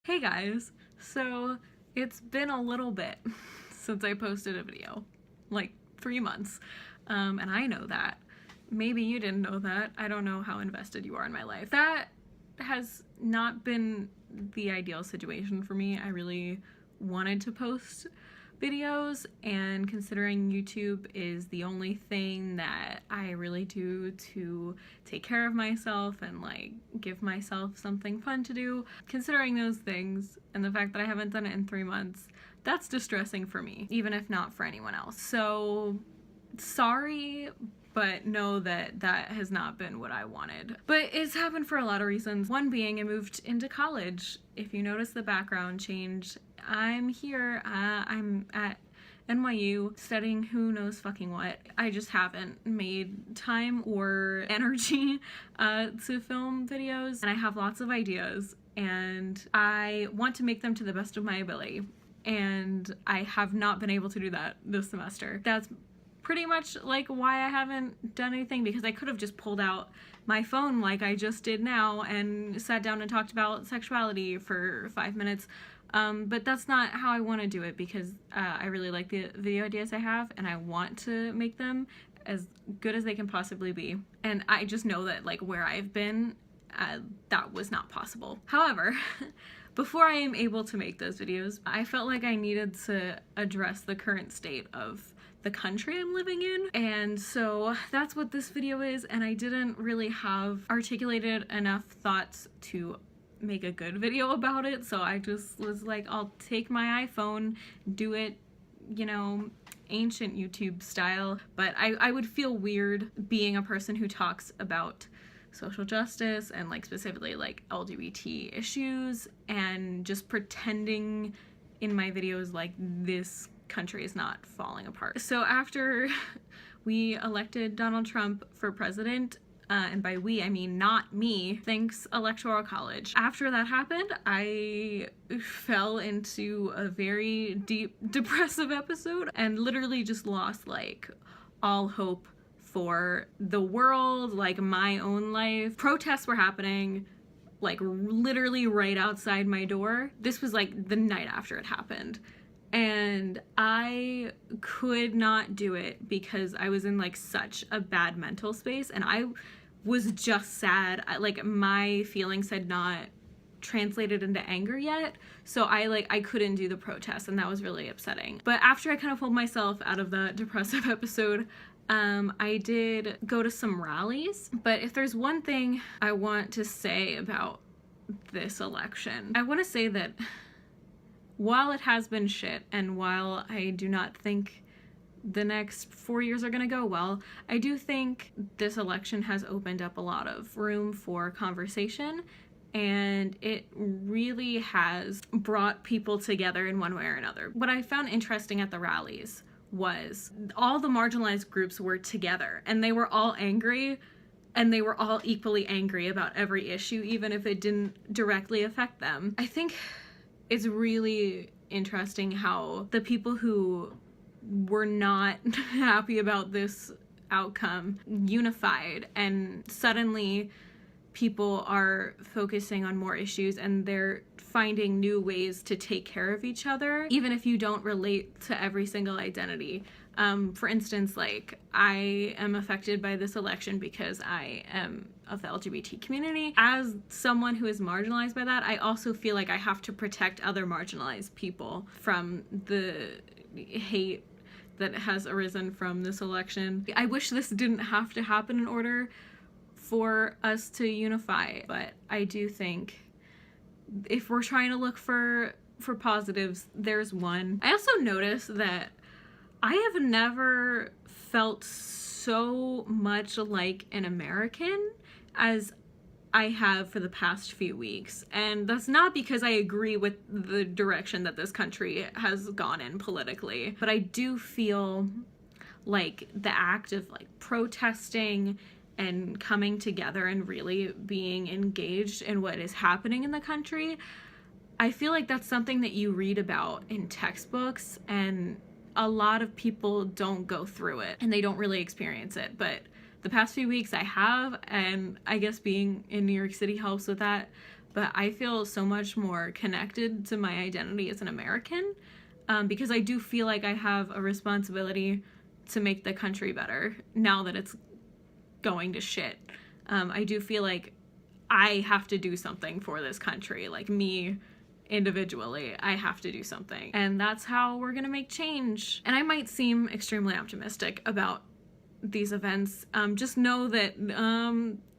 Hey guys, so it's been a little bit since I posted a video, like 3 months, and I know that. Maybe you didn't know that. I don't know how invested you are in my life. That has not been the ideal situation for me. I really wanted to post videos, and considering YouTube is the only thing that I really do to take care of myself and like give myself something fun to do, considering those things and the fact that I haven't done it in 3 months, that's distressing for me, even if not for anyone else. So sorry, but know that that has not been what I wanted. But it's happened for a lot of reasons. One being I moved into college. If you notice the background change, I'm here. I'm at NYU studying who knows fucking what. I just haven't made time or energy to film videos, and I have lots of ideas and I want to make them to the best of my ability, and I have not been able to do that this semester. That's pretty much like why I haven't done anything, because I could have just pulled out my phone like I just did now and sat down and talked about sexuality for 5 minutes. But that's not how I want to do it, because I really like the video ideas I have and I want to make them as good as they can possibly be. And I just know that like where I've been, that was not possible. However, before I am able to make those videos, I felt like I needed to address the current state of the country I'm living in, and so that's what this video is. And I didn't really have articulated enough thoughts to make a good video about it, so I just was like, I'll take my iPhone, do it, you know, ancient YouTube style. But I would feel weird being a person who talks about social justice and like specifically like LGBT issues and just pretending in my videos like this country is not falling apart. So after we elected Donald Trump for president, and by we I mean not me, thanks Electoral College. After that happened, I fell into a very deep depressive episode and literally just lost like all hope for the world, like my own life. Protests were happening like literally right outside my door. This was like the night after it happened, and I could not do it because I was in like such a bad mental space, and I was just sad. Like my feelings had not translated into anger yet, so I couldn't do the protest, and that was really upsetting. But after I kind of pulled myself out of that depressive episode, I did go to some rallies. But if there's one thing I want to say about this election, I want to say that while it has been shit, and while I do not think the next 4 years are gonna go well, I do think this election has opened up a lot of room for conversation, and it really has brought people together in one way or another. What I found interesting at the rallies was all the marginalized groups were together, and they were all angry, and they were all equally angry about every issue, even if it didn't directly affect them. I think it's really interesting how the people who were not happy about this outcome unified, and suddenly people are focusing on more issues and they're finding new ways to take care of each other, even if you don't relate to every single identity. For instance, like I am affected by this election because I am of the LGBT community. As someone who is marginalized by that, I also feel like I have to protect other marginalized people from the hate that has arisen from this election. I wish this didn't have to happen in order for us to unify, but I do think if we're trying to look for positives, there's one. I also noticed that I have never felt so much like an American as I have for the past few weeks. And that's not because I agree with the direction that this country has gone in politically, but I do feel like the act of like protesting and coming together and really being engaged in what is happening in the country, I feel like that's something that you read about in textbooks, and a lot of people don't go through it and they don't really experience it. But the past few weeks I have, and I guess being in New York City helps with that. but I feel so much more connected to my identity as an American, because I do feel like I have a responsibility to make the country better now that it's going to shit. I do feel like I have to do something for this country, like me individually, I have to do something. And that's how we're gonna make change. And I might seem extremely optimistic about these events. Just know that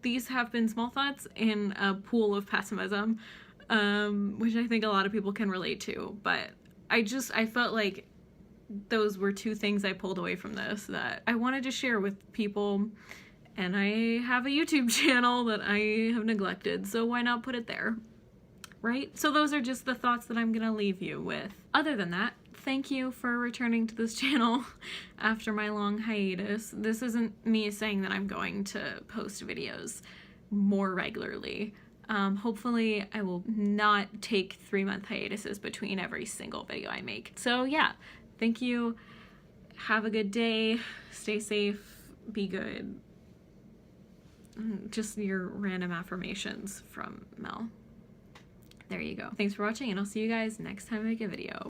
these have been small thoughts in a pool of pessimism, which I think a lot of people can relate to. But I felt like those were two things I pulled away from this that I wanted to share with people. And I have a YouTube channel that I have neglected, so why not put it there, right? So those are just the thoughts that I'm gonna leave you with. Other than that, thank you for returning to this channel after my long hiatus. This isn't me saying that I'm going to post videos more regularly. Hopefully I will not take 3-month hiatuses between every single video I make. So yeah, thank you. Have a good day. Stay safe. Be good. Just your random affirmations from Mel. There you go. Thanks for watching, and I'll see you guys next time I make a video.